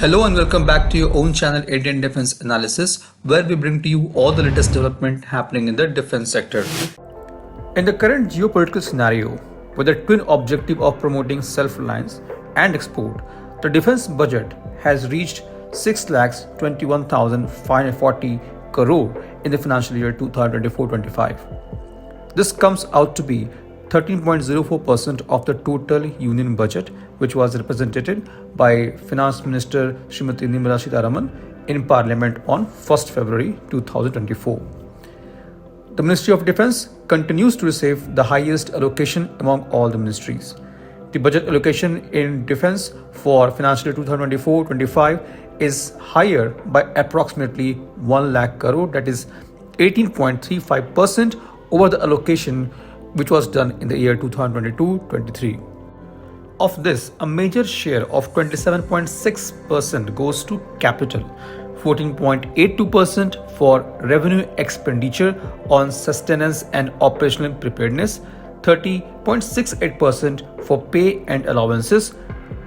Hello and welcome back to your own channel Indian Defense Analysis, where we bring to you all the latest development happening in the defense sector. In the current geopolitical scenario, with the twin objective of promoting self-reliance and export, the defense budget has reached 6,21,540 crore in the financial year 2024-25. This comes out to be 13.04% of the total union budget, which was represented by Finance Minister Srimati Nirmala Sitharaman in Parliament on 1st February 2024. The Ministry of Defence continues to receive the highest allocation among all the ministries. The budget allocation in defence for financial year 2024-25 is higher by approximately 1 lakh crore, that is 18.35% over the allocation which was done in the year 2022-23. Of this, a major share of 27.6% goes to capital, 14.82% for revenue expenditure on sustenance and operational preparedness, 30.68% for pay and allowances,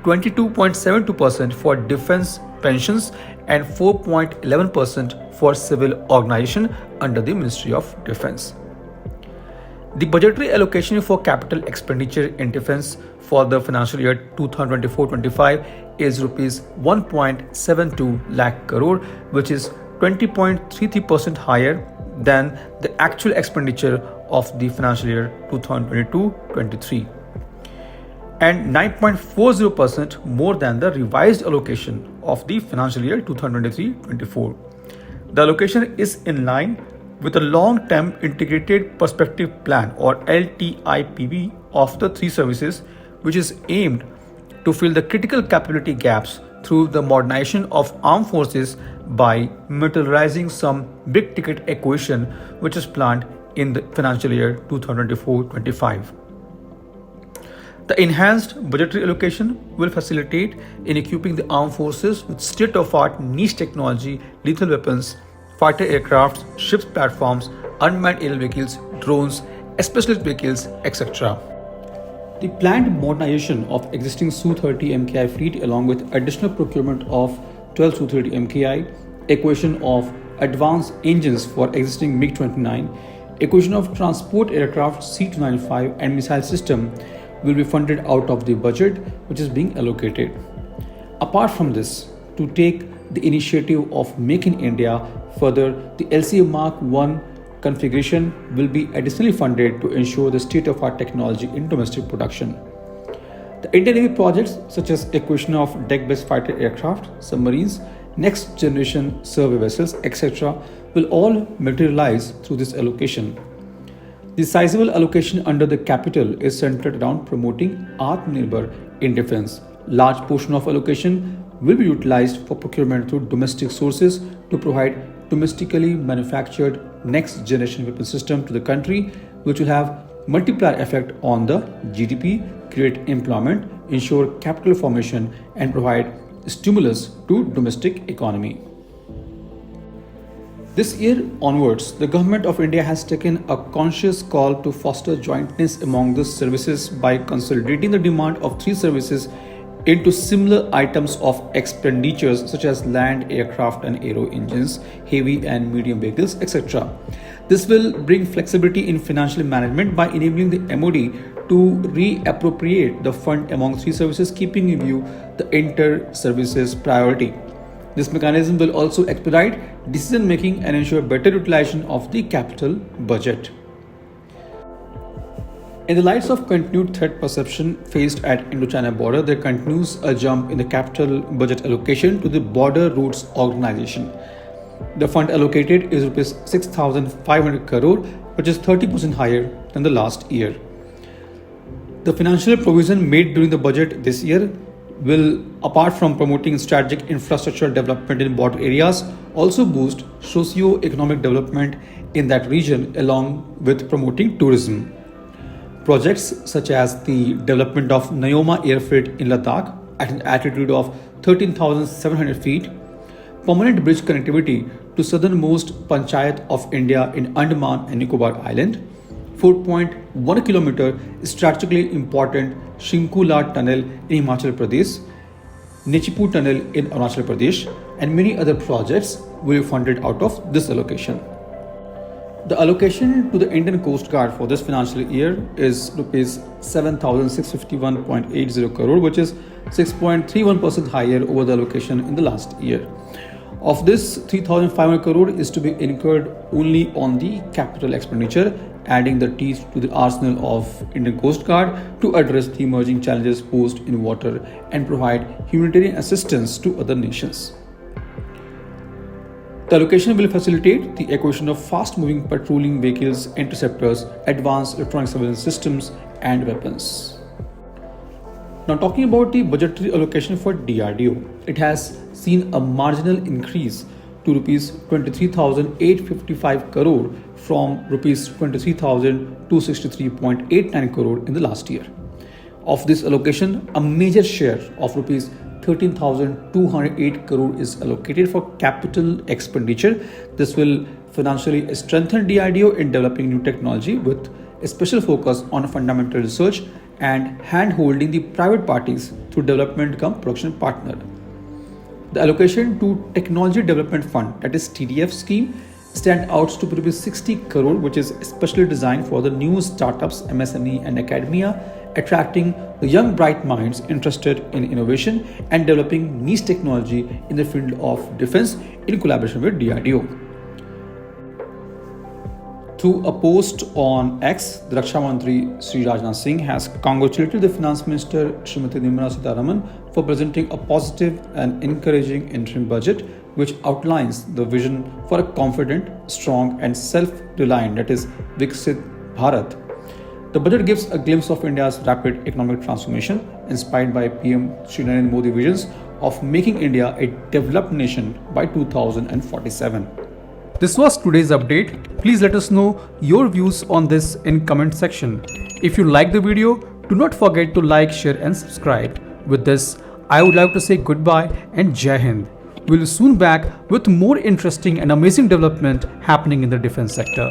22.72% for defense pensions, and 4.11% for civil organization under the Ministry of Defence. The budgetary allocation for capital expenditure in defence for the financial year 2024-25 is rupees 1.72 lakh crore, which is 20.33% higher than the actual expenditure of the financial year 2022-23 and 9.40% more than the revised allocation of the financial year 2023-24. The allocation is in line with the long-term integrated perspective plan or LTIPP of the three services, which is aimed to fill the critical capability gaps through the modernization of armed forces by materializing some big ticket acquisition which is planned in the financial year 2024-25. The enhanced budgetary allocation will facilitate in equipping the armed forces with state-of-art niche technology, lethal weapons, fighter aircrafts, ships platforms, unmanned aerial vehicles, drones, specialist vehicles, etc. The planned modernization of existing Su-30 MKI fleet along with additional procurement of 12 Su-30 MKI, acquisition of advanced engines for existing MiG-29, acquisition of transport aircraft C-295 and missile system will be funded out of the budget which is being allocated. Apart from this, to take the initiative of Make in India further, the LCA Mark 1 configuration will be additionally funded to ensure the state-of-art technology in domestic production. The Indian Navy projects such as acquisition of deck-based fighter aircraft, submarines, next-generation survey vessels, etc. will all materialize through this allocation. The sizable allocation under the capital is centered around promoting Atmanirbhar in defense. Large portion of allocation will be utilized for procurement through domestic sources to provide domestically manufactured next generation weapon system to the country, which will have multiplier effect on the GDP, create employment, ensure capital formation and provide stimulus to domestic economy. This year onwards, the Government of India has taken a conscious call to foster jointness among the services by consolidating the demand of three services into similar items of expenditures such as land, aircraft and aero engines, heavy and medium vehicles, etc. This will bring flexibility in financial management by enabling the MOD to reappropriate the fund among three services, keeping in view the inter-services priority. This mechanism will also expedite decision making and ensure better utilization of the capital budget. In the lights of continued threat perception faced at Indo-China border, there continues a jump in the capital budget allocation to the Border Routes Organization. The fund allocated is Rs 6,500 crore, which is 30% higher than the last year. The financial provision made during the budget this year will, apart from promoting strategic infrastructure development in border areas, also boost socio-economic development in that region along with promoting tourism. Projects such as the development of Neoma airfield in Ladakh at an altitude of 13,700 feet, permanent bridge connectivity to southernmost panchayat of India in Andaman and Nicobar Island, 4.1 kilometer strategically important Shinkula tunnel in Himachal Pradesh, Nichipu Tunnel in Arunachal Pradesh, and many other projects will be funded out of this allocation. The allocation to the Indian Coast Guard for this financial year is rupees 7,651.80 crore, which is 6.31% higher over the allocation in the last year. Of this, 3,500 crore is to be incurred only on the capital expenditure, adding the teeth to the arsenal of Indian Coast Guard to address the emerging challenges posed in water and provide humanitarian assistance to other nations. The allocation will facilitate the acquisition of fast-moving patrolling vehicles, interceptors, advanced electronic surveillance systems, and weapons. Now, talking about the budgetary allocation for DRDO, it has seen a marginal increase to rupees 23,855 crore from rupees 23,263.89 crore in the last year. Of this allocation, a major share of rupees 13,208 crore is allocated for capital expenditure. This will financially strengthen DRDO in developing new technology with a special focus on fundamental research and hand-holding the private parties through development cum production partner. The allocation to Technology Development Fund, that is TDF scheme, stand out to be 60 crore, which is specially designed for the new startups, MSME and academia, attracting the young bright minds interested in innovation and developing niche technology in the field of defense in collaboration with DRDO. Through a post on X, the Raksha Mantri Sri Rajnath Singh has congratulated the Finance Minister Srimati Nirmala Sitharaman for presenting a positive and encouraging interim budget which outlines the vision for a confident, strong and self-reliant, that is Viksit Bharat. The budget gives a glimpse of India's rapid economic transformation inspired by PM Shri Narendra Modi visions of making India a developed nation by 2047. This was today's update. Please let us know your views on this in comment section. If you like the video, do not forget to like, share and subscribe. With this, I would like to say goodbye and Jai Hind. We'll soon back with more interesting and amazing development happening in the defense sector.